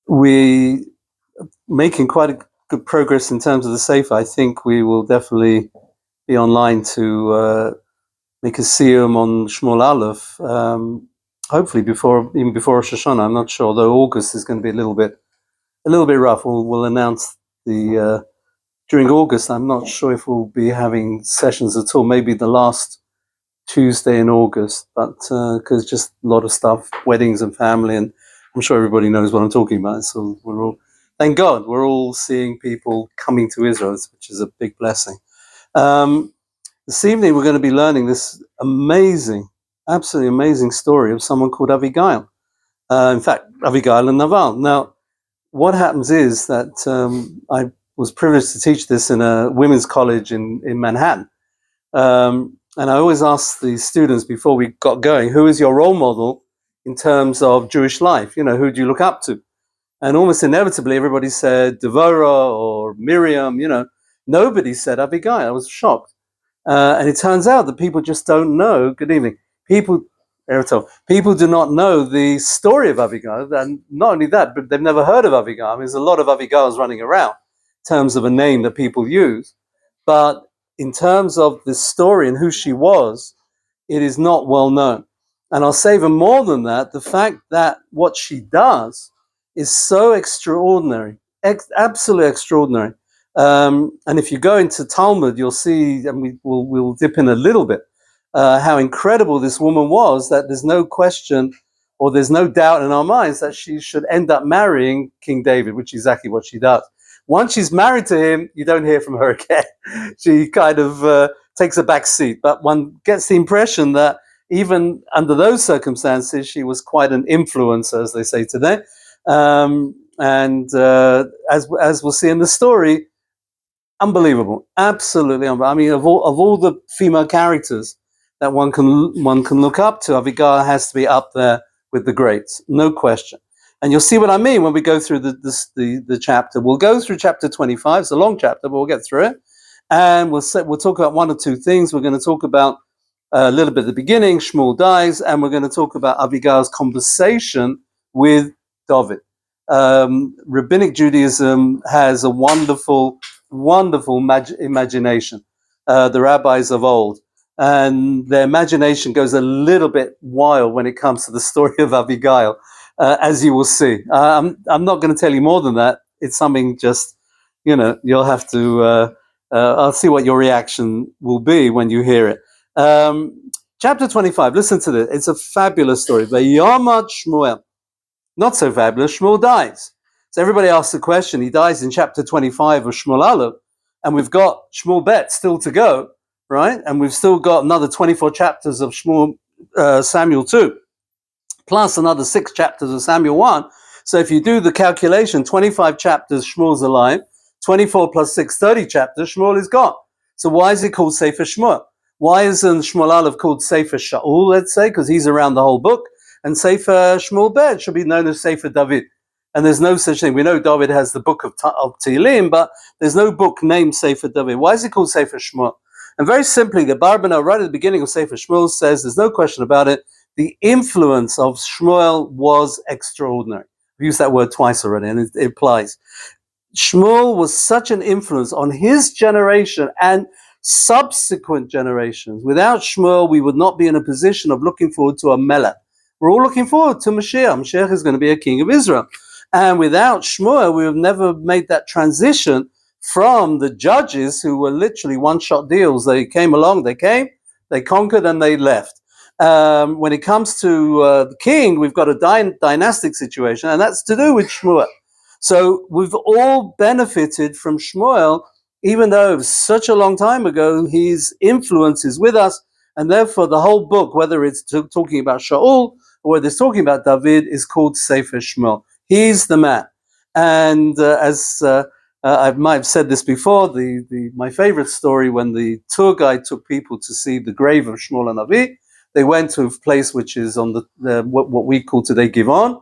We making quite a good progress in terms of the Sefer. I think we will definitely be online to make a siyum on Shmuel Aleph. Hopefully even before Rosh Hashanah. I'm not sure, although August is going to be a little bit rough. We'll announce the during August. I'm not sure if we'll be having sessions at all. Maybe the last Tuesday in August, but because just a lot of stuff, weddings and family, and I'm sure everybody knows what I'm talking about. So thank God, we're all seeing people coming to Israel, which is a big blessing. This evening we're going to be learning this amazing, absolutely amazing story of someone called Avigail. In fact, Avigail and Naval. Now, what happens is that I was privileged to teach this in a women's college in Manhattan. And I always ask the students before we got going, who is your role model in terms of Jewish life? Who do you look up to? And almost inevitably, everybody said Devorah or Miriam. Nobody said Abigail. I was shocked. And it turns out that people just don't know. Good evening. People do not know the story of Abigail. And not only that, but they've never heard of Abigail. I mean, there's a lot of Abigails running around in terms of a name that people use. But in terms of the story and who she was, it is not well known. And I'll say even more than that, the fact that what she does is so extraordinary, absolutely extraordinary. And if you go into Talmud, you'll see, and we'll dip in a little bit, how incredible this woman was, that there's no question or there's no doubt in our minds that she should end up marrying King David, which is exactly what she does. Once she's married to him, you don't hear from her again. She kind of takes a back seat. But one gets the impression that even under those circumstances, she was quite an influencer, as they say today. As we'll see in the story, unbelievable, absolutely unbelievable. I mean, of all the female characters that one can look up to, Avigail has to be up there with the greats, no question. And you'll see what I mean when we go through the chapter. We'll go through chapter 25. It's a long chapter, but we'll get through it. And we'll talk about one or two things. We're going to talk about a little bit at the beginning. Shmuel dies, and we're going to talk about Abigail's conversation with David. Rabbinic Judaism has a wonderful, wonderful imagination. The rabbis of old. And their imagination goes a little bit wild when it comes to the story of Abigail. As you will see. I'm not going to tell you more than that. It's something just, you'll have to, I'll see what your reaction will be when you hear it. Chapter 25, listen to this. It's a fabulous story. Vayamad Shmuel. Not so fabulous. Shmuel dies. So everybody asks the question. He dies in chapter 25 of Shmuel Aleph, and we've got Shmuel Bet still to go, right? And we've still got another 24 chapters of Shmuel Samuel 2. Plus another 6 chapters of Samuel 1. So if you do the calculation, 25 chapters, Shmuel's alive. 24 plus 6, 30 chapters, Shmuel is gone. So why is it called Sefer Shmuel? Why isn't Shmuel Aleph called Sefer Shaul, let's say, because he's around the whole book? And Sefer Shmuel Bet should be known as Sefer David. And there's no such thing. We know David has the book of Tehillim, but there's no book named Sefer David. Why is it called Sefer Shmuel? And very simply, the Barbana, right at the beginning of Sefer Shmuel, says, there's no question about it, the influence of Shmuel was extraordinary. I've used that word twice already, and it applies. Shmuel was such an influence on his generation and subsequent generations. Without Shmuel, we would not be in a position of looking forward to a Melech. We're all looking forward to Mashiach. Mashiach is going to be a king of Israel. And without Shmuel, we have never made that transition from the judges who were literally one-shot deals. They came along, they conquered, and they left. When it comes to the king, we've got a dynastic situation, and that's to do with Shmuel. So we've all benefited from Shmuel, even though it was such a long time ago. His influence is with us, and therefore the whole book, whether it's talking about Shaul or whether it's talking about David, is called Sefer Shmuel. He's the man. And as I might have said this before, my favorite story, when the tour guide took people to see the grave of Shmuel and Avi, they went to a place which is on what we call today Givon,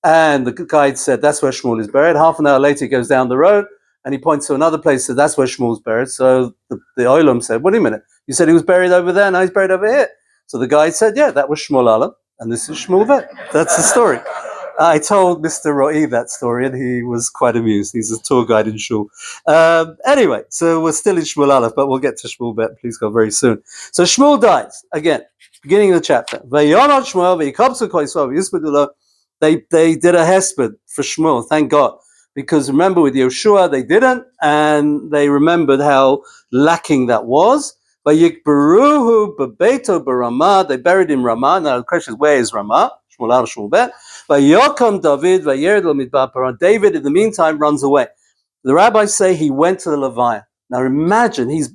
and the guide said, that's where Shmuel is buried. Half an hour later, he goes down the road, and he points to another place, said, that's where Shmuel's buried. So the Olam said, wait a minute, you said he was buried over there, now he's buried over here. So the guide said, yeah, that was Shmuel Aleph. And this is Shmuel Bet. That's the story. I told Mr. Ro'i that story, and he was quite amused. He's a tour guide in Shul. Anyway, so we're still in Shmuel Aleph, but we'll get to Shmuel Bet, please God, very soon. So Shmuel dies, again, beginning of the chapter. They did a hesped for Shmuel, thank God. Because remember, with Yoshua, they didn't, and they remembered how lacking that was. Vayikberuhu bebeto barama. They buried him Ramah. Now the question is, where is Ramah? Shmuel Aleph, Shmuel Bet. Vayokam David vayered lo midbar paran. David, in the meantime, runs away. The rabbis say he went to the Leviah. Now imagine, he's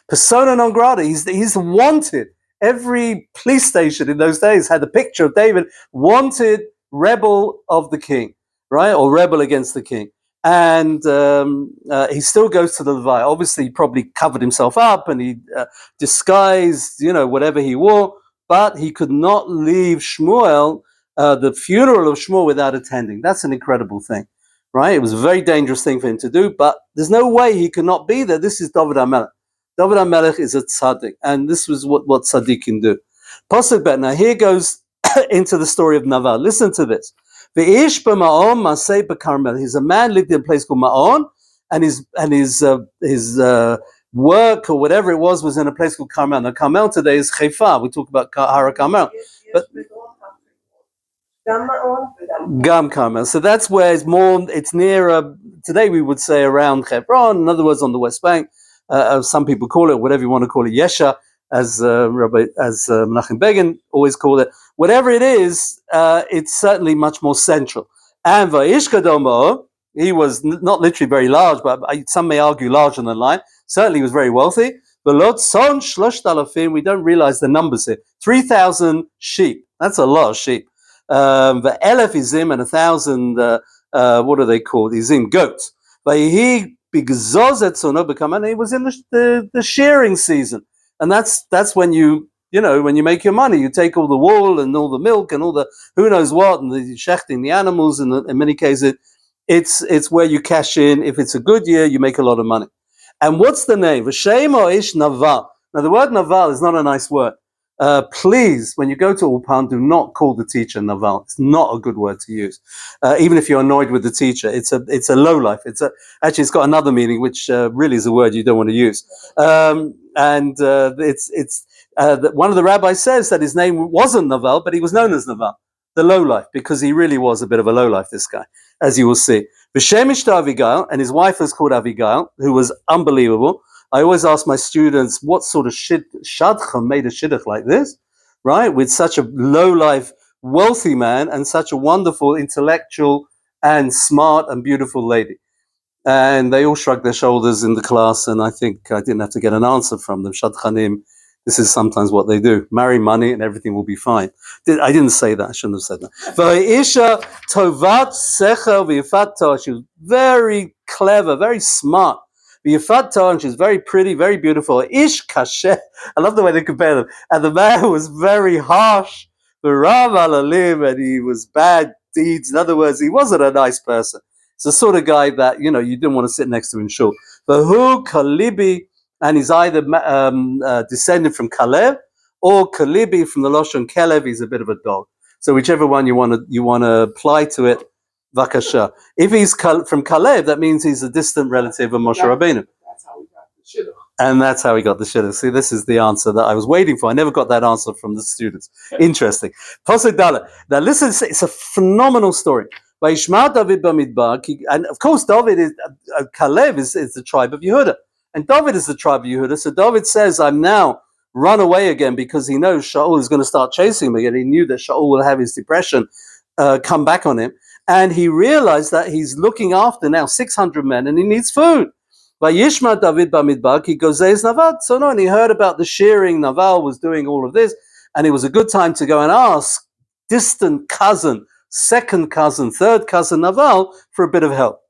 persona non grata. He's wanted. Every police station in those days had a picture of David, wanted rebel of the king, right, or rebel against the king. And he still goes to the Leviah. Obviously, he probably covered himself up and he disguised, whatever he wore. But he could not leave Shmuel, the funeral of Shmuel, without attending. That's an incredible thing, right? It was a very dangerous thing for him to do, but there's no way he could not be there. This is David HaMelech. David HaMelech is a tzaddik, and this was what tzaddikim do. Pasuk Bet. Now here goes into the story of Naval. Listen to this. He's a man lived in a place called Ma'on, and his work or whatever it was in a place called Carmel. Now Carmel today is Haifa. We talk about Hara Carmel, but Gam Carmel. So that's where it's nearer. Today we would say around Hebron. In other words, on the West Bank. Some people call it, whatever you want to call it, Yesha, as Rabbi, Menachem Begin always called it. Whatever it is, it's certainly much more central. And Vayishkadomo, he was not literally very large, but some may argue larger than life. Certainly he was very wealthy. But Lot Son Shlosh Talafim, we don't realize the numbers here. 3,000 sheep. That's a lot of sheep. The Elef Izim and 1,000, what are they called? Izim, goats. But he and it was in the shearing season, and that's when when you make your money, you take all the wool and all the milk and all the who knows what, and the shechting the animals, and in many cases it's where you cash in. If it's a good year, you make a lot of money. And what's the name? V'shem ish Naval. Now the word Naval is not a nice word. Please, when you go to Ulpan, do not call the teacher Naval. It's not a good word to use, even if you're annoyed with the teacher. It's a low life. It's got another meaning, which really is a word you don't want to use. One of the rabbis says that his name wasn't Naval, but he was known as Naval, the low life, because he really was a bit of a low life. This guy, as you will see, V'shemish Avigail, and his wife was called Avigail, who was unbelievable. I always ask my students, what sort of shadchan made a shidduch like this, right? With such a low-life, wealthy man and such a wonderful, intellectual, and smart and beautiful lady. And they all shrugged their shoulders in the class, and I think I didn't have to get an answer from them. Shadchanim, this is sometimes what they do. Marry money and everything will be fine. I didn't say that. I shouldn't have said that. V'isha tovat sechel v'yifat. She was very clever, very smart. And she's very pretty, very beautiful. Ish kasher. I love the way they compare them. And the man was very harsh. Rav alalim, and he was bad deeds. In other words, he wasn't a nice person. It's the sort of guy that you didn't want to sit next to in shul. Vahu Kalibi, and he's either descended from Kalev or Kalibi from the Lashon Kelev. He's a bit of a dog. So whichever one you want to apply to it. Vakasha. If he's from Kalev, that means he's a distant relative of Moshe Rabbeinu. That's how we got the shidduch. And that's how we got the shidduch. See, this is the answer that I was waiting for. I never got that answer from the students. Interesting. Pasuk Dalet. Now listen, it's a phenomenal story. Vayishma David b'midbar, and of course David is Kalev is the tribe of Yehuda, and David is the tribe of Yehuda. So David says, "I'm now run away again," because he knows Shaul is going to start chasing him again. He knew that Shaul will have his depression come back on him. And he realized that he's looking after now 600 men and he needs food. Vayishma David b'midbar ki gozez Naval. So no, and he heard about the shearing. Naval was doing all of this, and it was a good time to go and ask distant cousin, second cousin, third cousin Naval for a bit of help.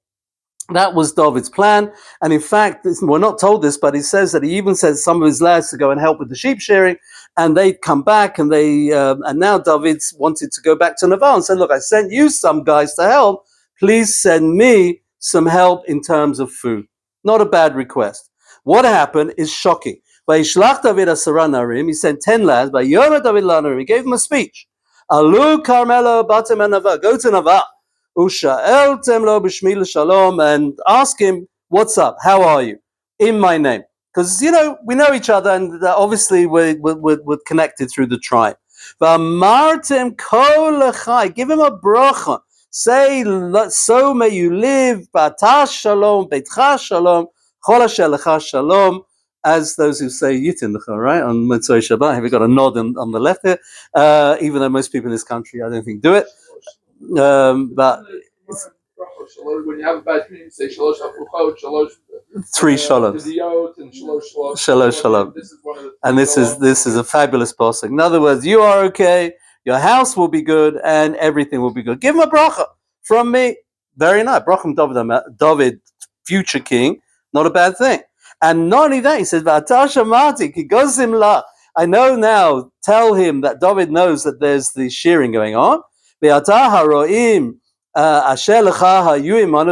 That was David's plan, and in fact, we're not told this, but he says that he even sent some of his lads to go and help with the sheep shearing, and they'd come back, and and now David wanted to go back to Naval and said, "Look, I sent you some guys to help. Please send me some help in terms of food." Not a bad request. What happened is shocking. He sent 10 lads. He gave them a speech. Alu Carmelo Batem Naval. Go to Naval. Usha'eltem lo b'shmi shalom, and ask him, what's up? How are you? In my name. Because, we know each other, and obviously we're connected through the tribe. V'amartem kol lechai. Give him a bracha. Say, so may you live. B'atah shalom, beitcha shalom, chol asher lecha shalom. As those who say Yitin Lecha, right? On Motzei Shabbat. Have we got a nod on the left here? Even though most people in this country, I don't think, do it. But when you have a bad dream, you say shalosh hafuchot, shalosh. Three shaloms. Shalosh shalom. And this is a fabulous pasuk. In other words, you are okay, your house will be good, and everything will be good. Give him a bracha from me. Very nice. Bracham David, future king, not a bad thing. And not only that, he says, I know now, tell him that David knows that there's the shearing going on. One of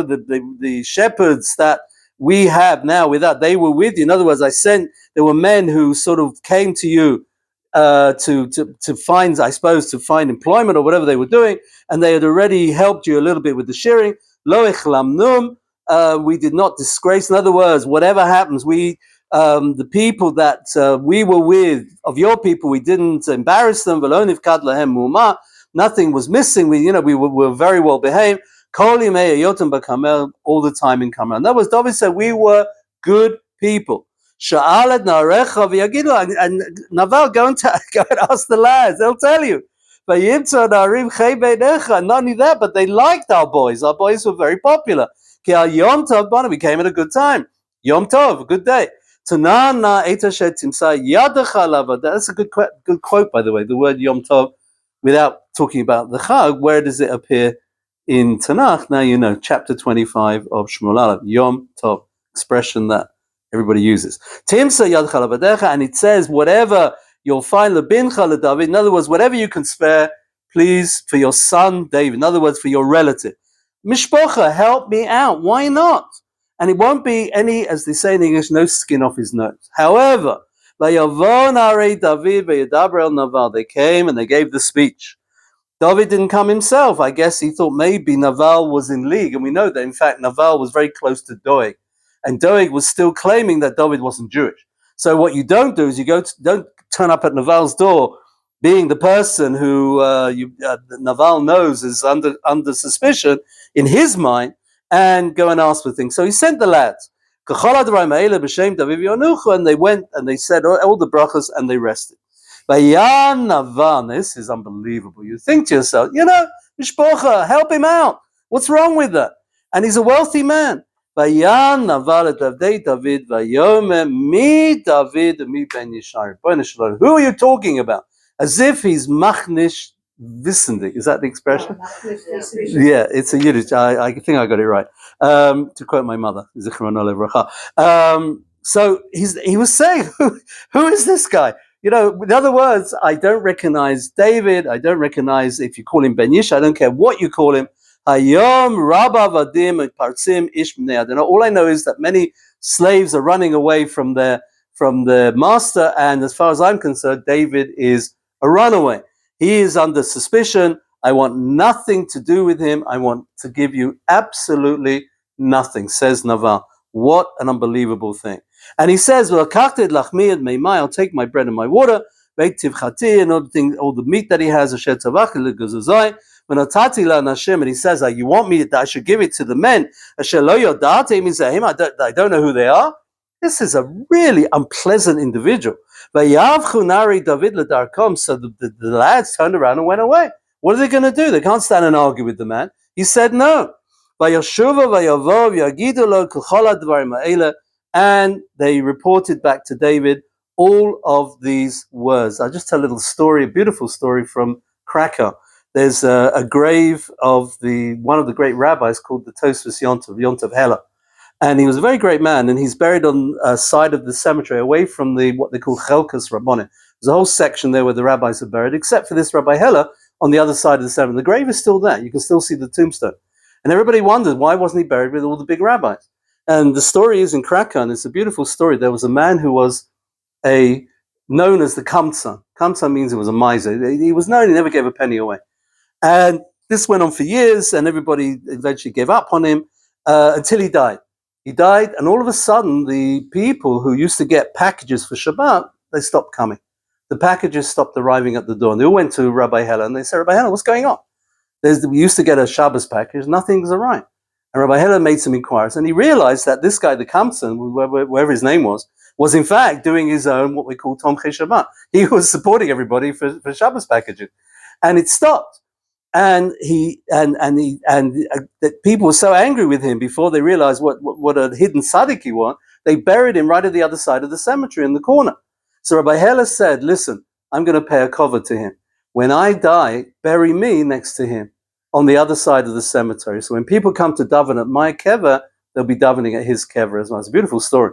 the shepherds that we have now with that, they were with you. In other words, there were men who sort of came to you to find, I suppose, to find employment or whatever they were doing, and they had already helped you a little bit with the shearing. Lo ichlamnum, we did not disgrace. In other words, whatever happens, the people that we were with, of your people, we didn't embarrass them. Nothing was missing. We were very well behaved. All the time in Carmel. In other words, David said we were good people. And Naval, go and ask the lads. They'll tell you. Not only that, but they liked our boys. Our boys were very popular. We came at a good time. Yom Tov, a good day. That's a good quote, by the way. The word Yom Tov, without talking about the Chag, where does it appear in Tanakh? Now you know, chapter 25 of Shmuel Aleph, Yom Tov, expression that everybody uses. Timsa Yadcha Lavadecha, and it says, whatever you'll find Lebincha LeDavid, in other words, whatever you can spare, please, for your son David, in other words, for your relative. Mishpocha, help me out. Why not? And it won't be any, as they say in English, no skin off his nose. However, they came and they gave the speech. David didn't come himself. I guess he thought maybe Naval was in league. And we know that, in fact, Naval was very close to Doeg. And Doeg was still claiming that David wasn't Jewish. So what you don't do is don't turn up at Naval's door being the person who Naval knows is under suspicion in his mind, and go and ask for things. So he sent the lads. And they went and they said all the brachas and they rested. Naval, this is unbelievable. You think to yourself, Mishpocha, help him out. What's wrong with that? And he's a wealthy man. Naval David, mi David, mi ben Yishai. Who are you talking about? As if he's machnish wissendig. Is that the expression? Yeah, it's a Yiddish. I think I got it right. To quote my mother, so he was saying, who is this guy? In other words, I don't recognize David. I don't recognize, if you call him Ben Yish, I don't care what you call him. Hayom Rabba Vadim Partzim Ish Bnei Adonai. All I know is that many slaves are running away from their master, and as far as I'm concerned, David is a runaway. He is under suspicion. I want nothing to do with him. I want to give you absolutely nothing, says Naval. What an unbelievable thing. And he says, I'll take my bread and my water, and all the meat that he has, and he says, you want me that I should give it to the men? I don't know who they are. This is a really unpleasant individual. So the lads turned around and went away. What are they going to do? They can't stand and argue with the man. He said no. And they reported back to David all of these words. I'll just tell a little story, a beautiful story from Krakow. There's a grave of one of the great rabbis called the Tosfos Yontav Heller. And he was a very great man, and he's buried on a side of the cemetery away from what they call Chelkas Rabbonim. There's a whole section there where the rabbis are buried, except for this Rabbi Heller on the other side of the cemetery. The grave is still there. You can still see the tombstone. And everybody wondered, why wasn't he buried with all the big rabbis? And the story is in Krakow, and it's a beautiful story. There was a man who was a known as the Kamsa. Kamsa means he was a miser. He was known, he never gave a penny away. And this went on for years, and everybody eventually gave up on him until he died. He died, and all of a sudden, the people who used to get packages for Shabbat, they stopped coming. The packages stopped arriving at the door, and they all went to Rabbi Hella, and they said, Rabbi Hella, what's going on? We used to get a Shabbos package, nothing's all right. And Rabbi Hella made some inquiries, and he realized that this guy, the Kamsan, wherever his name was in fact doing his own, what we call Tomchei Shabbat. He was supporting everybody for Shabbos packaging. And it stopped. And that people were so angry with him before they realized what a hidden tzaddik he was, they buried him right at the other side of the cemetery in the corner. So Rabbi Hella said, listen, I'm going to pay a cover to him. When I die, bury me next to him on the other side of the cemetery. So when people come to daven at my kever, they'll be davening at his kever as well. It's a beautiful story.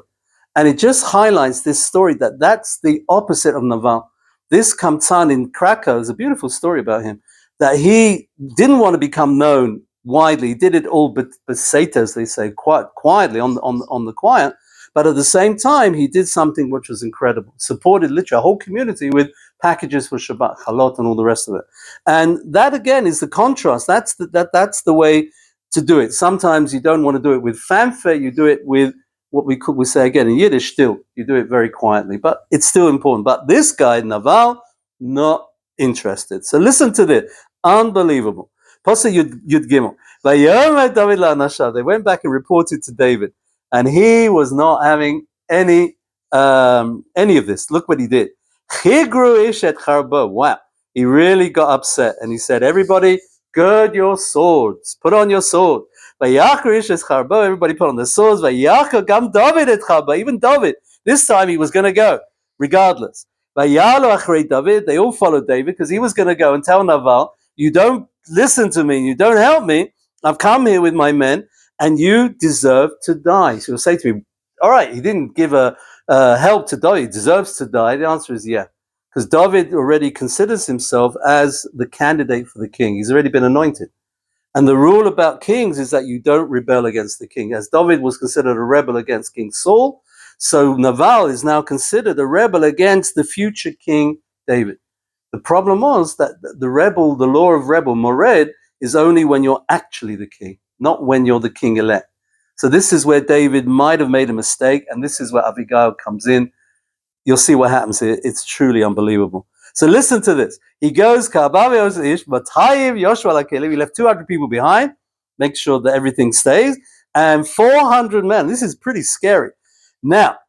And it just highlights this story that's the opposite of Naval. This Kamtan in Krakow is a beautiful story about him, that he didn't want to become known widely. He did it all beseta, as they say, quite quietly on the quiet. But at the same time, he did something which was incredible. Supported literally a whole community with packages for Shabbat, chalot, and all the rest of it. And that again is the contrast. That's the way to do it. Sometimes you don't want to do it with fanfare. You do it with what we say again in Yiddish. Still, you do it very quietly, but it's still important. But this guy Naval, not interested. So listen to this. Unbelievable. Pasuk Yud Gimel. They went back and reported to David, and he was not having any of this. Look what he did. Wow. He really got upset, and he said, everybody, gird your swords. Put on your sword. Everybody put on their swords. Even David. This time he was going to go, regardless. They all followed David because he was going to go and tell Naval, you don't listen to me, you don't help me, I've come here with my men, and you deserve to die. So he'll say to me, all right, he didn't give a help to David, he deserves to die. The answer is yeah, because David already considers himself as the candidate for the king. He's already been anointed. And the rule about kings is that you don't rebel against the king. As David was considered a rebel against King Saul, so Naval is now considered a rebel against the future King David. The problem was that the law of rebel, mored, is only when you're actually the king, not when you're the king-elect. So this is where David might have made a mistake, and this is where Avigail comes in. You'll see what happens here. It's truly unbelievable. So listen to this. He goes, he left 200 people behind, make sure that everything stays, and 400 men. This is pretty scary. Now,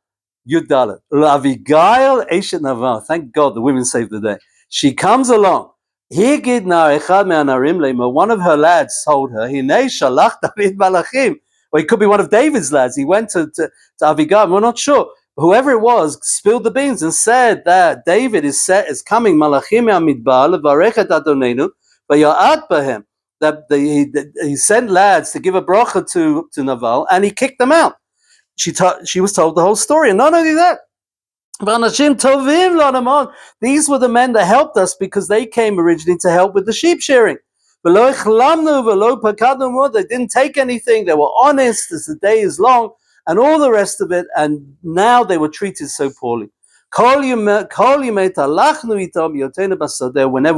Yudalet, Avigail Eshet Naval. Thank God the women saved the day. She comes along. One of her lads told her, well, it could be one of David's lads. He went to Avigail, we're not sure. Whoever it was spilled the beans and said that David is coming, Malachim Midbar, Levarechet Adonenu, Vaya'at Bahem. That he sent lads to give a bracha to Naval, and he kicked them out. She was told the whole story, and not only that, these were the men that helped us because they came originally to help with the sheep shearing. They didn't take anything, they were honest as the day is long, and all the rest of it, and now they were treated so poorly. Whenever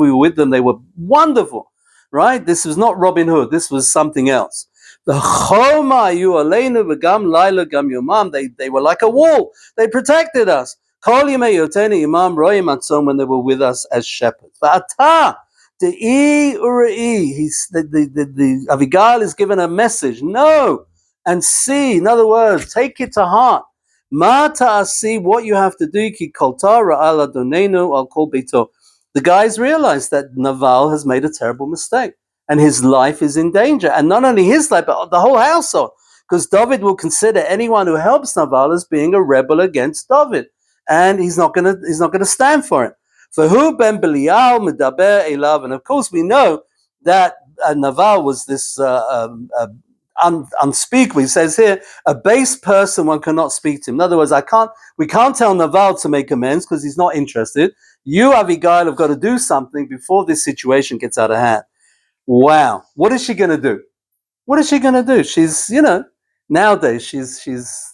we were with them, they were wonderful, right? This was not Robin Hood, this was something else. They were like a wall, they protected us. When they were with us as shepherds. The Avigail is given a message, no, and see, in other words, take it to heart. See what you have to do. The guys realize that Naval has made a terrible mistake and his life is in danger, and not only his life but the whole household, because David will consider anyone who helps Naval as being a rebel against David, and he's not going to stand for it. For who ben Belial medaber elav, and of course we know that Naval was this unspeakable. He says here, a base person one cannot speak to him. In other words, we can't tell Naval to make amends because he's not interested. You, Avigail, have got to do something before this situation gets out of hand. Wow, what is she going to do? What is she going to do? She's, nowadays she's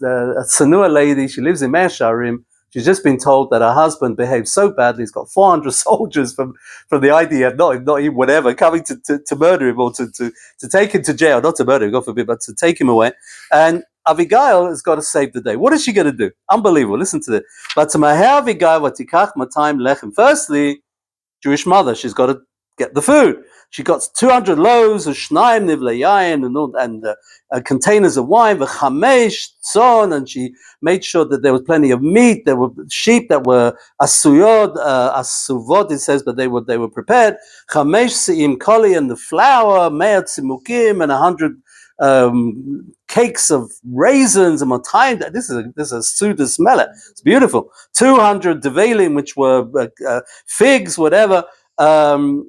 a Tsanua lady. She lives in Mea Shearim. She's just been told that her husband behaved so badly. He's got 400 soldiers from the IDF, not even whatever, coming to murder him or to take him to jail, not to murder him, God forbid, but to take him away. And Avigail has got to save the day. What is she going to do? Unbelievable. Listen to this. But to Maher Avigail vatikach matayim lechem. Firstly, Jewish mother, she's got to get the food. She got 200 loaves of shnayim nivle yayin and containers of wine, v'chamesh tzon, and she made sure that there was plenty of meat. There were sheep that were asuvot, it says, but they were prepared. Chamesh se'im koli, and the flour, me'at tzimukim, and 100 cakes of raisins and matayim. This is a suda smell it. It's beautiful. 200 devalim, which were figs, whatever. Put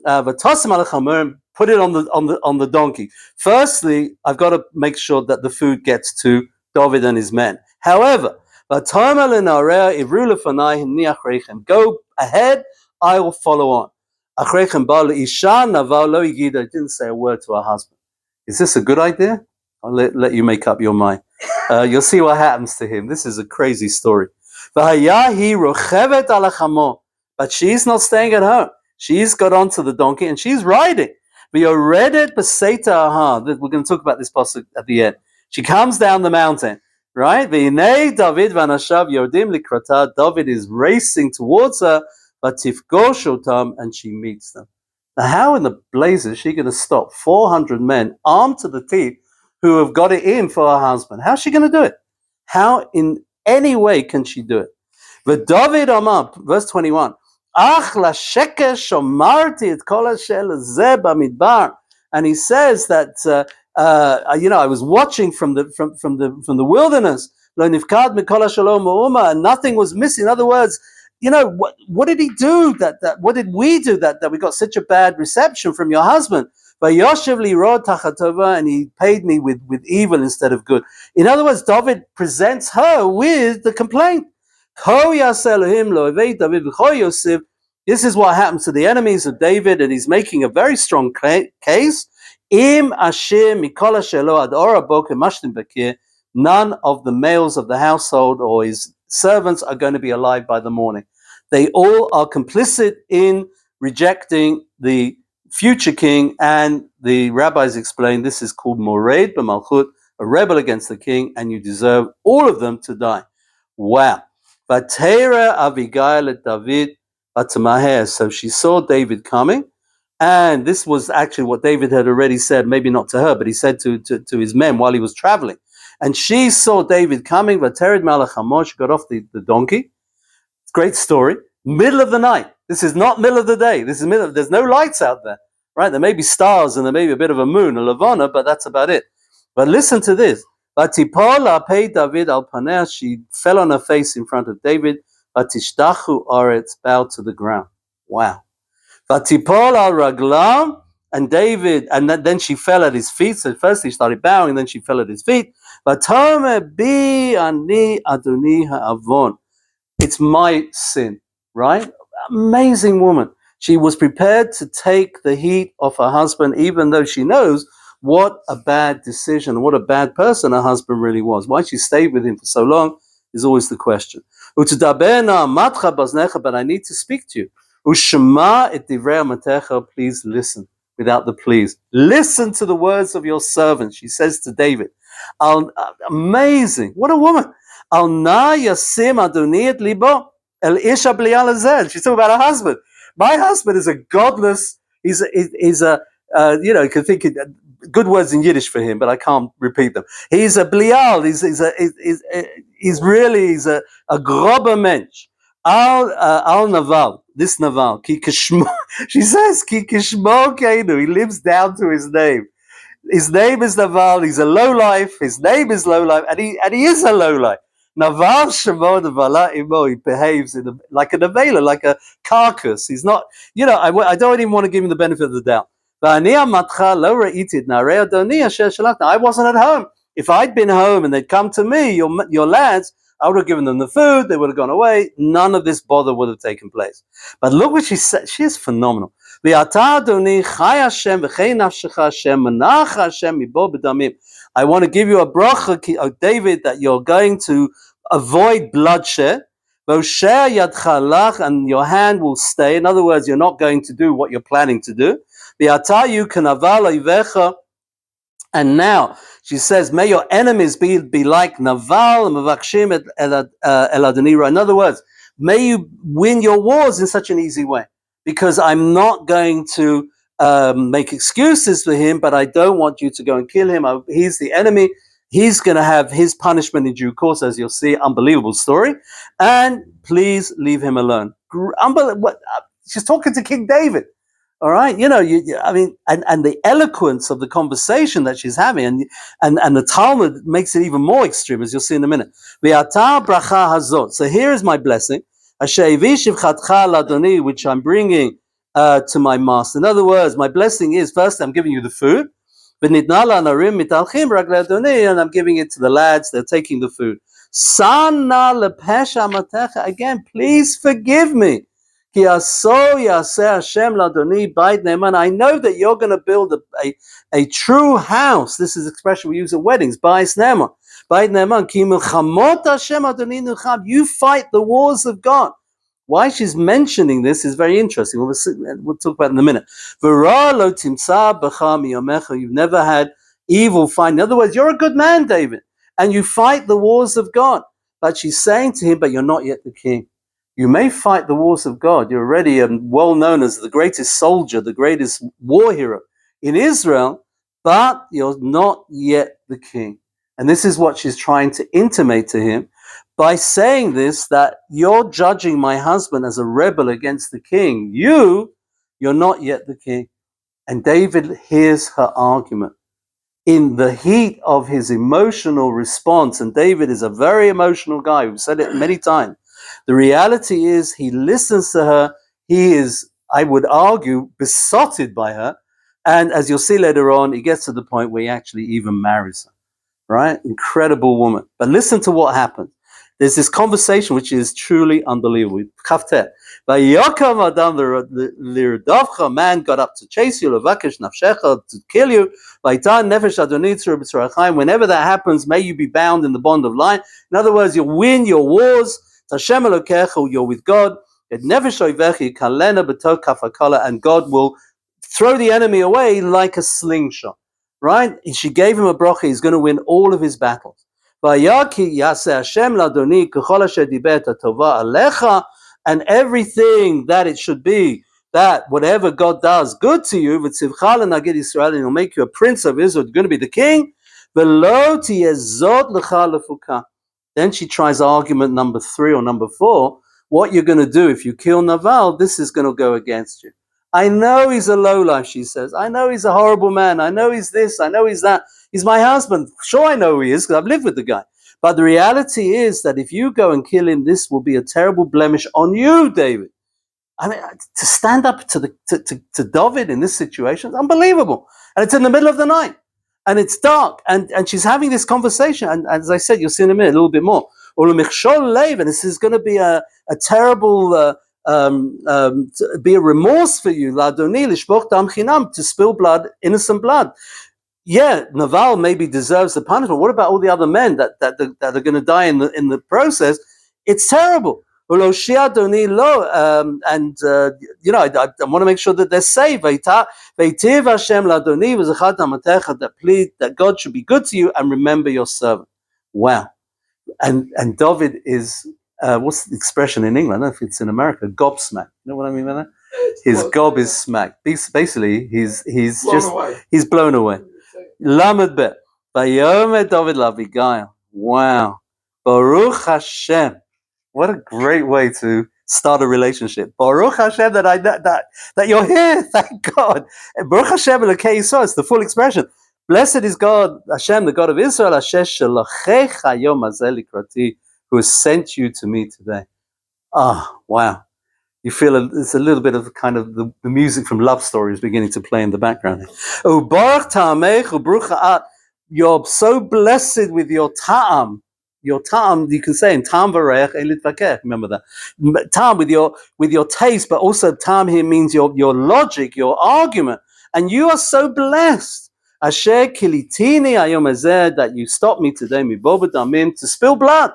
it on the donkey. Firstly, I've got to make sure that the food gets to David and his men. However, go ahead, I will follow on. Naval didn't say a word to her husband. Is this a good idea? I'll let you make up your mind. You'll see what happens to him. This is a crazy story. But she's not staying at home. She's got onto the donkey and she's riding. We're going to talk about this pasuk at the end. She comes down the mountain, right? David is racing towards her, and she meets them. Now, how in the blazes is she going to stop 400 men armed to the teeth who have got it in for her husband? How's she going to do it? How in any way can she do it? But David Amar, verse 21. And he says that I was watching from the wilderness, and nothing was missing. In other words, what did he do? What did we do that we got such a bad reception from your husband? And he paid me with evil instead of good. In other words, David presents her with the complaint. This is what happens to the enemies of David, and he's making a very strong case. None of the males of the household or his servants are going to be alive by the morning. They all are complicit in rejecting the future king, and the rabbis explain this is called mored b'malchut, a rebel against the king, and you deserve all of them to die. Wow. Vatera Avigail at David atamaher. So she saw David coming, and this was actually what David had already said, maybe not to her, but he said to his men while he was traveling. And she saw David coming, Vaterid Malachamo, she got off the donkey. It's a great story. Middle of the night. This is not middle of the day. This is there's no lights out there, right? There may be stars and there may be a bit of a moon, a lavana, but that's about it. But listen to this. Vatipola pei David al paneh, she fell on her face in front of David. Vatishtachu aretz, bowed to the ground. Wow. Vatipol al raglam, and David, and then she fell at his feet. So first he started bowing, and then she fell at his feet. Vatome bi ani adoni ha'avon. It's my sin, right? Amazing woman. She was prepared to take the heat off her husband, even though she knows what a bad decision, what a bad person her husband really was. Why she stayed with him for so long is always the question. But I need to speak to you. Please listen, without the please. Listen to the words of your servant, she says to David. Amazing. What a woman. She's talking about her husband. My husband is a godless, he's a you can think good words in Yiddish for him, but I can't repeat them. He's a blial. He's really a grober mensch. Al Naval, this Naval, ki kishmo. She says ki kishmo keinu. He lives down to his name. His name is Naval. He's a lowlife. His name is lowlife, and he is a lowlife. Naval shemo Navala imo. He behaves like a nevela, like a carcass. He's not. I don't even want to give him the benefit of the doubt. I wasn't at home. If I'd been home and they'd come to me, your lads, I would have given them the food, they would have gone away, none of this bother would have taken place. But look what she said, she is phenomenal. I want to give you a bracha, David, that you're going to avoid bloodshed. and your hand will stay. In other words, you're not going to do what you're planning to do. And now she says, may your enemies be like Naval and Mavakshim el. In other words, may you win your wars in such an easy way, because I'm not going to make excuses for him, but I don't want you to go and kill him. He's the enemy. He's going to have his punishment in due course, as you'll see. Unbelievable story. And please leave him alone. She's talking to King David. All right, I mean, and the eloquence of the conversation that she's having, and the Talmud makes it even more extreme, as you'll see in a minute. So here is my blessing, which I'm bringing to my master. In other words, my blessing is, first, I'm giving you the food, and I'm giving it to the lads. They're taking the food. Again, please forgive me. I know that you're going to build a true house. This is the expression we use at weddings. You fight the wars of God. Why she's mentioning this is very interesting. We'll talk about it in a minute. You've never had evil fight. In other words, you're a good man, David, and you fight the wars of God. But she's saying to him, but you're not yet the king. You may fight the wars of God. You're already well known as the greatest soldier, the greatest war hero in Israel, but you're not yet the king. And this is what she's trying to intimate to him by saying this, that you're judging my husband as a rebel against the king. You're not yet the king. And David hears her argument in the heat of his emotional response. And David is a very emotional guy. We've said it many times. The reality is he listens to her. He is, I would argue, besotted by her. And as you'll see later on, he gets to the point where he actually even marries her. Right? Incredible woman. But listen to what happens. There's this conversation which is truly unbelievable. Chavtet. Man got up to chase you, to kill you. Whenever that happens, may you be bound in the bond of life. In other words, you'll win your wars. You're with God. And God will throw the enemy away like a slingshot. Right? She gave him a bracha. He's going to win all of his battles. And everything that it should be, that whatever God does good to you, and he'll make you a prince of Israel, you're going to be the king. Then she tries argument number 3 or number 4. What you're going to do if you kill Naval, this is going to go against you. I know he's a lowlife, she says. I know he's a horrible man. I know he's this. I know he's that. He's my husband. Sure, I know he is because I've lived with the guy. But the reality is that if you go and kill him, this will be a terrible blemish on you, David. I mean, to stand up to David in this situation is unbelievable. And it's in the middle of the night. And it's dark. And she's having this conversation. And as I said, you'll see in a minute a little bit more. And this is going to be a terrible... be a remorse for you, to spill blood, innocent blood. Yeah, Naval maybe deserves the punishment. What about all the other men that are going to die in the process? It's terrible. I want to make sure that they're safe. That God should be good to you and remember your servant. Wow. And David is, what's the expression in England? I don't know if it's in America, gobsmacked. You know what I mean by that? His gob is smacked. Basically, he's blown away. Lamed bet. Vayomer David l'Avigail. Wow. Baruch Hashem. What a great way to start a relationship. Baruch Hashem that you're here. Thank God. Baruch Hashem Elokei Yisrael. It's the full expression. Blessed is God, Hashem, the God of Israel, who has sent you to me today. Wow. You feel it's a little bit of kind of the music from Love Story is beginning to play in the background. You're so blessed with your ta'am. Your ta'am, you can say in ta'am v'reich, remember that. Ta'am with your taste, but also ta'am here means your logic, your argument. And you are so blessed. Asher kilitini ayom hazeh, that you stopped me today, mibo b'damim, to spill blood.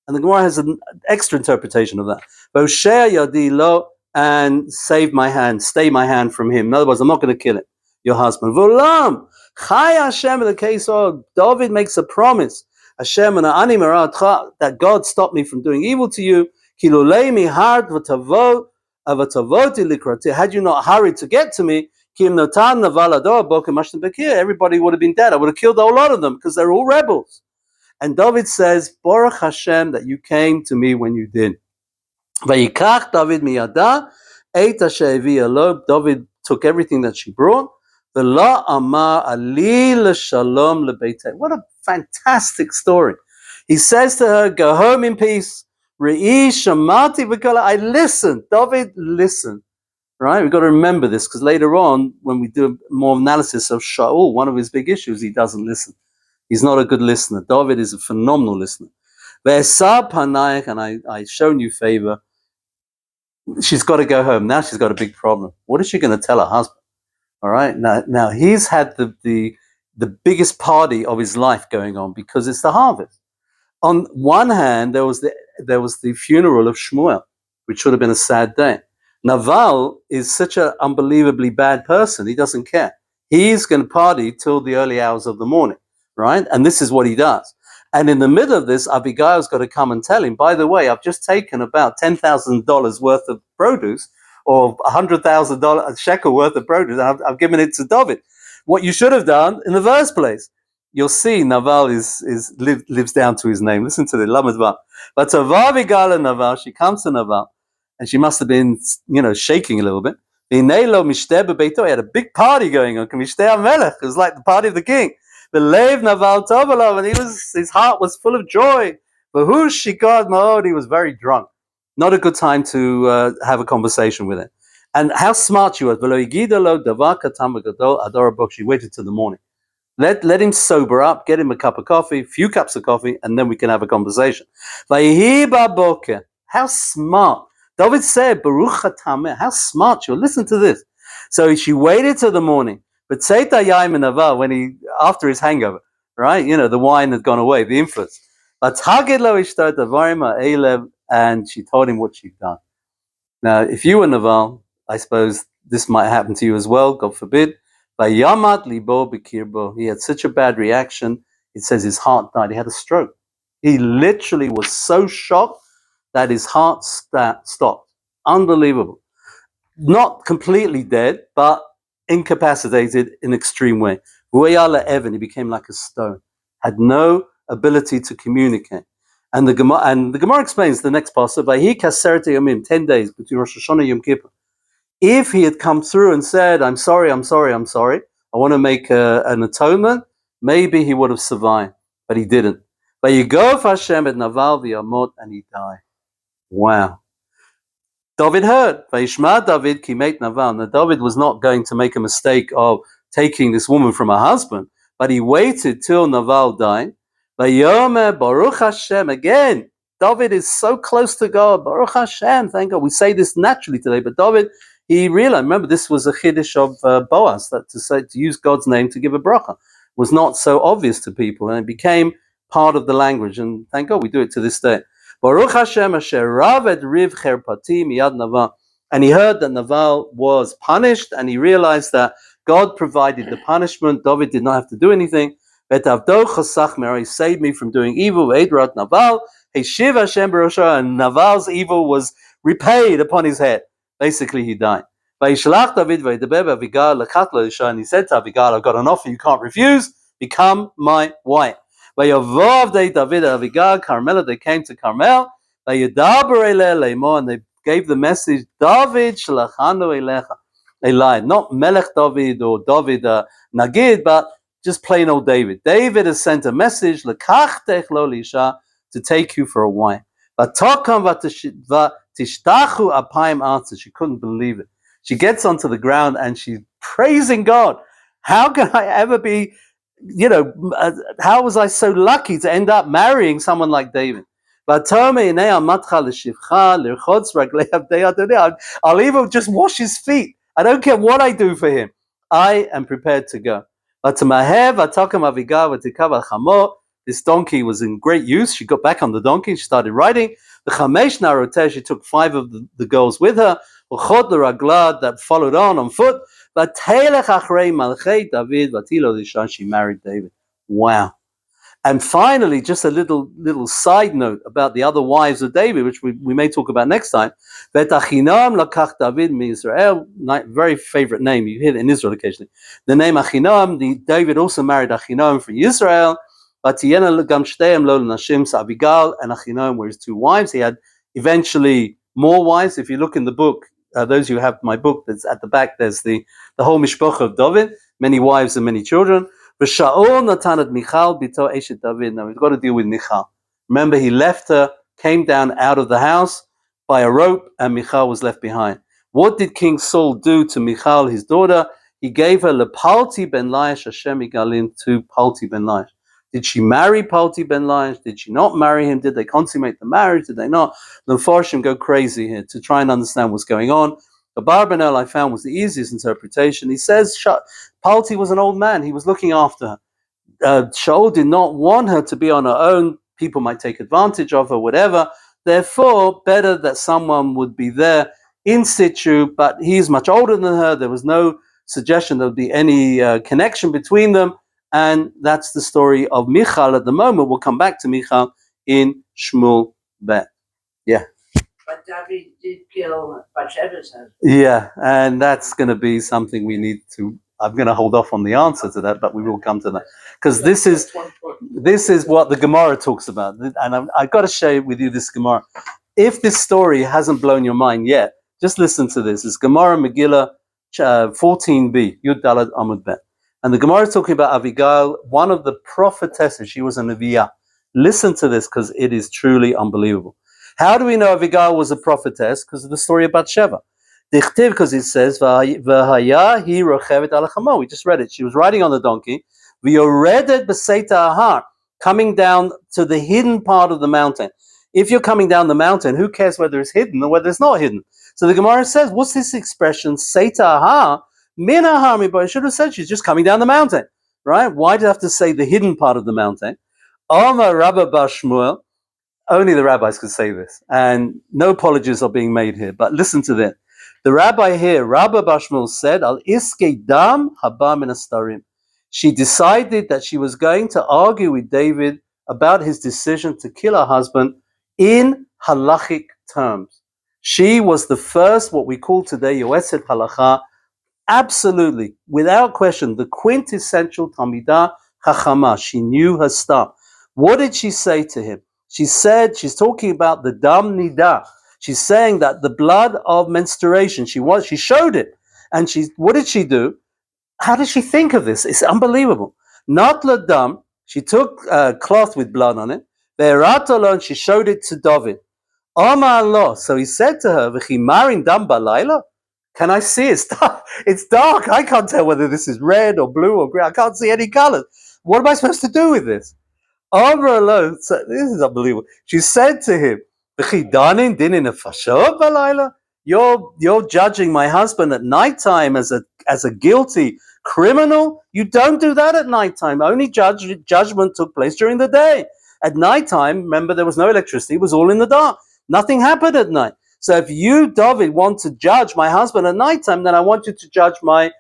And the Gemara has an extra interpretation of that. V'oshea yadi lo, and save my hand, stay my hand from him. In other words, I'm not going to kill him, your husband. V'olam, chai Hashem, in the case of David makes a promise, Hashem and ani meratcha, that God stopped me from doing evil to you. Kilolei mi hard v'tavot, v'tavoti likrati. Had you not hurried to get to me, kim notan naval ador bokem mashtem bekir, everybody would have been dead. I would have killed a whole lot of them because they're all rebels. And David says, Baruch Hashem, that you came to me when you did. Vayikach David miyada, eit asher heviya lo. David took everything that she brought. V'lo amar ali l'shalom lebeiteh. What a fantastic story. He says to her, go home in peace. Re'i shamati v'kola. I listened. David listened. Right? We've got to remember this, because later on, when we do more analysis of Shaul, one of his big issues, he doesn't listen. He's not a good listener. David is a phenomenal listener. And I've shown you favor. She's got to go home. Now she's got a big problem. What is she going to tell her husband? All right. Now he's had the biggest party of his life going on because it's the harvest. On one hand, there was the funeral of Shmuel, which should have been a sad day. Naval is such an unbelievably bad person. He doesn't care. He's going to party till the early hours of the morning. Right? And this is what he does. And in the middle of this, Abigail's got to come and tell him, by the way, I've just taken about $10,000 worth of produce, or $100,000 shekel worth of produce, and I've given it to David. What you should have done in the first place. You'll see Naval lives down to his name. Listen to the Lamadva. But to Avigail and Naval, she comes to Naval, and she must have been, shaking a little bit. He had a big party going on. It was like the party of the king. The Lev Naval Tovalov, and his heart was full of joy. But who shikad maod, he was very drunk. Not a good time to have a conversation with him. And how smart she was. She waited till the morning. Let him sober up, get him a cup of coffee, few cups of coffee, and then we can have a conversation. How smart. David said, Baruch Hatameh, how smart you are. Listen to this. So she waited till the morning. But Seita Yaim and Naval, after his hangover, right? The wine had gone away, the influence. But and she told him what she'd done. Now, if you were Naval, I suppose this might happen to you as well, God forbid. Vayamat libo b'kirbo. He had such a bad reaction, it says his heart died. He had a stroke. He literally was so shocked that his heart stopped. Unbelievable. Not completely dead, but incapacitated in extreme way. He became like a stone. Had no ability to communicate. And the Gemara explains the next passage, 10 days between Rosh Hashanah and Yom Kippur. If he had come through and said, I'm sorry, I want to make an atonement, maybe he would have survived. But he didn't. But you go for Hashem at Naval v'yamot, and he died. Wow. David heard. Vayishma David ki meit Naval. Now David was not going to make a mistake of taking this woman from her husband, but he waited till Naval died. Vayomer Baruch Hashem. Again, David is so close to God. Baruch Hashem. Thank God. We say this naturally today, but David, he realized. Remember, this was a chiddush of Boaz, that to use God's name to give a bracha was not so obvious to people, and it became part of the language. And thank God we do it to this day. Baruch Hashem asher rav et riv cherpati miyad Naval. And he heard that Naval was punished, and he realized that God provided the punishment. David did not have to do anything. He saved me from doing evil. Naval, and Naval's evil was repaid upon his head. Basically, he died. And he said to Avigail, I've got an offer you can't refuse. Become my wife. Avigail, Carmel, they came to Carmel. And they gave the message, David shalachanu elecha. They lied. Not Melech David or David Nagid, but just plain old David. David has sent a message, L'kachtech lo lisha, to take you for a wife. V'tokam v'tishtachu apayim arza. She couldn't believe it. She gets onto the ground and she's praising God. How can I ever be, how was I so lucky to end up marrying someone like David? I'll even just wash his feet. I don't care what I do for him. I am prepared to go. This donkey was in great use. She got back on the donkey. She started riding. The chamesh naroteh, she took 5 of the girls with her. Uchot l'raglad, that followed on foot. V'telech achrei malchei David v'tilo l'isha, she married David. Wow. And finally, just a little side note about the other wives of David, which we may talk about next time. V'tachinam lakach David mi'Israel, very favorite name, you hear it in Israel occasionally. The name Achinam, David also married Achinam from Israel. Vatiyena gam shteim lo l'nashim, so Avigail and Achinam were his 2 wives. He had eventually more wives. If you look in the book, those who have my book, that's at the back, there's the whole mishpocha of David, many wives and many children. V'Shaol natanat Michal bito eshet David. Now we've got to deal with Michal. Remember, he left her, came down out of the house by a rope, and Michal was left behind. What did King Saul do to Michal, his daughter? He gave her Lepalti ben Laish Hashem Igalim to Palti ben Laish. Did she marry Palti ben Laish? Did she not marry him? Did they consummate the marriage? Did they not? The Mepharshim go crazy here to try and understand what's going on. The Barbanel I found was the easiest interpretation. He says Palti was an old man. He was looking after her. Shaul did not want her to be on her own. People might take advantage of her, whatever. Therefore, better that someone would be there in situ, but he's much older than her. There was no suggestion there would be any connection between them. And that's the story of Michal at the moment. We'll come back to Michal in Shmuel Bet. Yeah. But David did kill Bathsheba's husband. Yeah, and that's going to be something we need to. I'm going to hold off on the answer to that, but we will come to that because this is what the Gemara talks about, and I've got to share with you this Gemara. If this story hasn't blown your mind yet, just listen to this. It's Gemara Megillah 14b Yud Dalad Amud Bet, and the Gemara is talking about Avigail, one of the prophetesses. She was a Neviah. Listen to this because it is truly unbelievable. How do we know Avigail was a prophetess? Because of the story of Bathsheba. Dichtiv, because it says, V'haya hi rochevet al hachamo. We just read it. She was riding on the donkey. V'yoredet b'seita ahar, coming down to the hidden part of the mountain. If you're coming down the mountain, who cares whether it's hidden or whether it's not hidden? So the Gemara says, what's this expression? Seita ahar, min ahar mi bo. It should have said she's just coming down the mountain, right? Why do you have to say the hidden part of the mountain? Amar Rabbi bar Shmuel. Only the rabbis could say this, and no apologies are being made here. But listen to this. The rabbi here, Rabbi bar Shmuel, said, Al iske dam haba min astarim. She decided that she was going to argue with David about his decision to kill her husband in halachic terms. She was the first, what we call today, Yoetzet Halacha, absolutely, without question, the quintessential Talmidah Chachama. She knew her stuff. What did she say to him? She said, she's talking about the dam nidah. She's saying that the blood of menstruation, she showed it. And what did she do? How did she think of this? It's unbelievable. Not ladam, she took a cloth with blood on it. Ve'eratolon, she showed it to David. Amar lo, so he said to her, V'chimarin dam balayla? Can I see it? It's dark. I can't tell whether this is red or blue or green. I can't see any colors. What am I supposed to do with this? Amar lo, so this is unbelievable. She said to him, you're judging my husband at nighttime as a guilty criminal. You don't do that at nighttime. Only judgment took place during the day. At nighttime, remember, there was no electricity. It was all in the dark. Nothing happened at night. So if you, David, want to judge my husband at nighttime, then I want you to judge my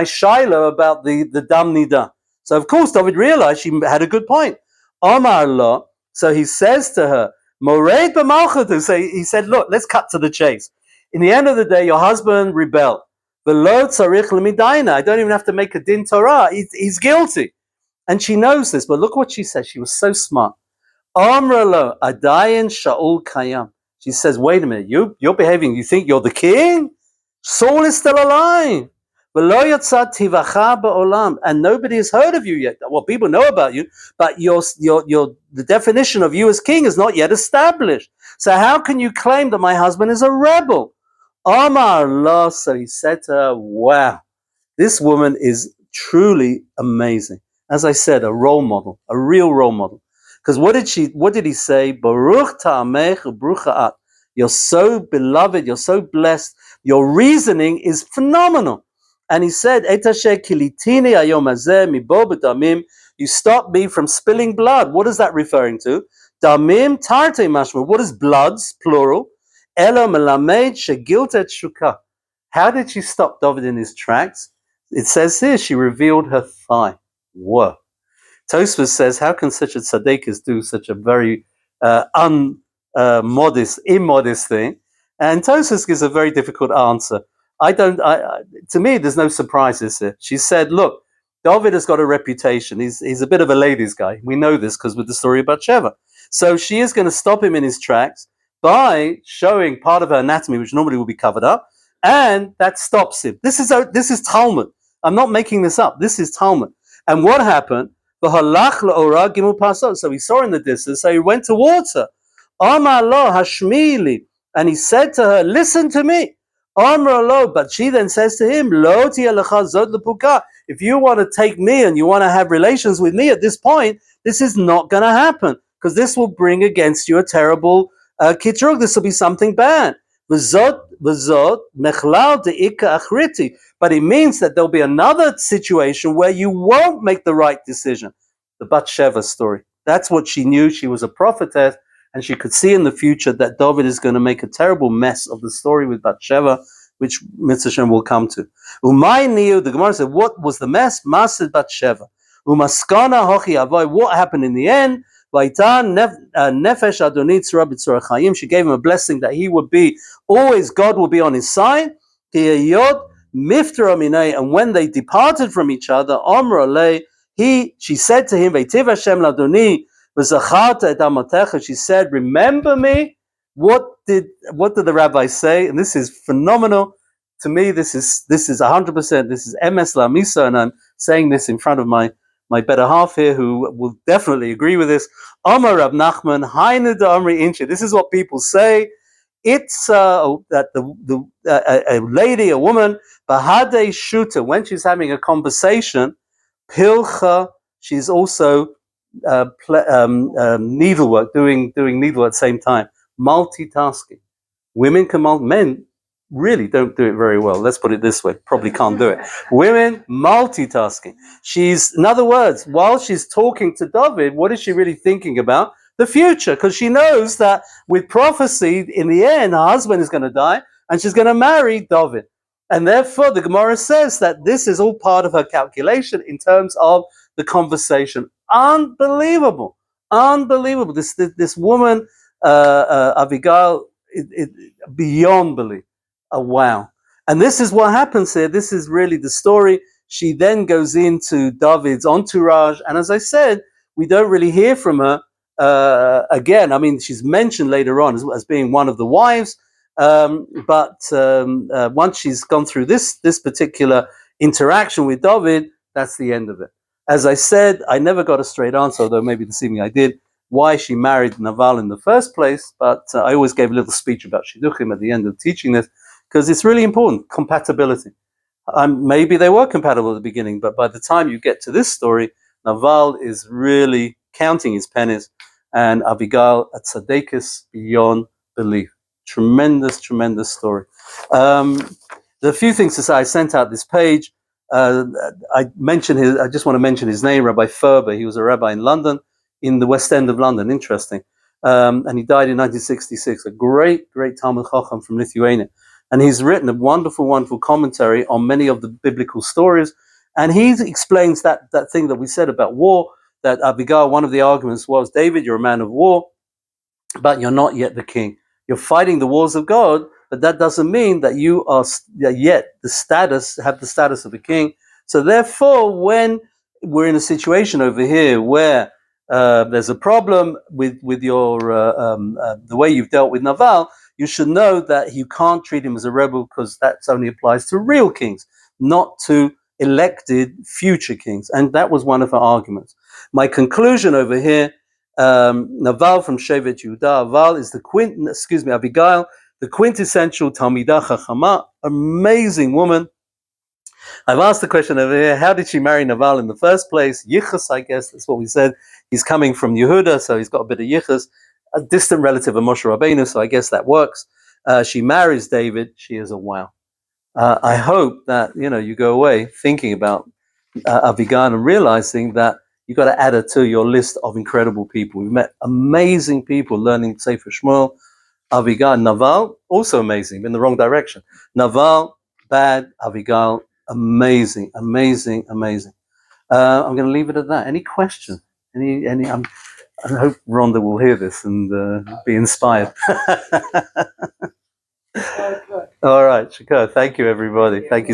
Shiloh about the dam nidah. So of course, David realized she had a good point. Amar lo, so he says to her, Moreid b'malchutu. So he said, look, let's cut to the chase. In the end of the day, your husband rebelled. V'lo tzarich l'midayna. I don't even have to make a din Torah. He's guilty. And she knows this, but look what she says. She was so smart. Amra lo, adayin Shaul kayam. She says, wait a minute, you're behaving, you think you're the king? Saul is still alive. And nobody has heard of you yet. Well, people know about you, but the definition of you as king is not yet established. So how can you claim that my husband is a rebel? Amar Allah, so he said to her, wow, this woman is truly amazing. As I said, a role model, a real role model. Because what did he say? Baruch ta'amech u'brucha at. You're so beloved, you're so blessed, your reasoning is phenomenal. And he said, Etashe kilitini ayom hazeh mibo b'damim You stopped me from spilling blood. What is that referring to? Damim tarte mashma. What is bloods, plural? Elo melamed shegiltet shuka. How did she stop David in his tracks? It says here, she revealed her thigh. Whoa. Tosfos says, how can such a tzaddikus do such a very immodest thing? And Tosfos gives a very difficult answer. To me, there's no surprises here. She said, look, David has got a reputation. He's a bit of a ladies' guy. We know this because with the story about Sheva. So she is going to stop him in his tracks by showing part of her anatomy, which normally would be covered up, and that stops him. This is Talmud. I'm not making this up. This is Talmud. And what happened? So he saw in the distance, so he went towards her. Amar lo hashmili, and he said to her, listen to me. Amar lo, but she then says to him, lo ti'alecha zot lepuka. If you want to take me and you want to have relations with me at this point, this is not going to happen, because this will bring against you a terrible kitrug. This will be something bad. V'zot mechlal de'ika achriti. But it means that there'll be another situation where you won't make the right decision. The Bathsheba story. That's what she knew. She was a prophetess, and she could see in the future that David is going to make a terrible mess of the story with Bathsheba, which Mitzvah Shem will come to. Umay niu, the Gemara said, what was the mess? Masid Bathsheba. Umaskana hochi avoy. What happened in the end? Nefesh Adonai tzura b'tzura chayim. She gave him a blessing that he would be always. God will be on his side. And when they departed from each other, she said to him, she said, remember me. What did the rabbi say? And this is phenomenal. To me, this is 100%. This is emes la'misa, and I'm saying this in front of my better half here, who will definitely agree with this. Amar Rav Nachman, Hainu da'amri inchi. This is what people say. It's that a lady, a woman, bahade shuta, when she's having a conversation, pilcha, she's also needlework, doing needlework at the same time, multitasking. Women can men really don't do it very well. Let's put it this way, probably can't do it. Women multitasking. In other words, while she's talking to David, what is she really thinking about? The future, because she knows that with prophecy, in the end, her husband is going to die and she's going to marry David. And therefore, the Gemara says that this is all part of her calculation in terms of the conversation. Unbelievable. This woman, Avigail, beyond belief. Oh, wow. And this is what happens here. This is really the story. She then goes into David's entourage. And as I said, we don't really hear from her again. I mean, she's mentioned later on as being one of the wives. But once she's gone through this particular interaction with David, that's the end of it. As I said, I never got a straight answer, although maybe this evening I did, why she married Naval in the first place. But I always gave a little speech about Shidduchim at the end of teaching this, because it's really important, compatibility. Maybe they were compatible at the beginning, but by the time you get to this story, Naval is really counting his pennies, and Avigail a tzaddikus beyond belief. Tremendous story. There are a few things to say. I sent out this page. I just want to mention his name, Rabbi Ferber. He was a rabbi in London, in the West End of London. Interesting. And he died in 1966. A great Talmud Chacham from Lithuania. And he's written a wonderful commentary on many of the biblical stories. And he explains that thing that we said about war, that Abigail, one of the arguments was, David, you're a man of war, but you're not yet the king. You're fighting the wars of God, but that doesn't mean that you are yet have the status of a king. So therefore, when we're in a situation over here where there's a problem with your the way you've dealt with Naval, you should know that you can't treat him as a rebel, because that only applies to real kings, not to elected future kings. And that was one of her arguments. My conclusion over here, Naval from Shevet Yehuda. Naval is Abigail, the quintessential Talmidah Chachama, amazing woman. I've asked the question over here, how did she marry Naval in the first place? Yichus, I guess, that's what we said. He's coming from Yehuda, so he's got a bit of Yichus, a distant relative of Moshe Rabbeinu, so I guess that works. She marries David. She is a wow. I hope that, you go away thinking about Avigail and realizing that you've got to add her to your list of incredible people. We've met amazing people learning Sefer Shmuel. Avigail, Naval, also amazing, in the wrong direction. Naval, bad. Avigail, amazing, amazing, amazing. I'm going to leave it at that. Any question? I hope Rhonda will hear this and be inspired. All right, Shakir, thank you, everybody. Thank you.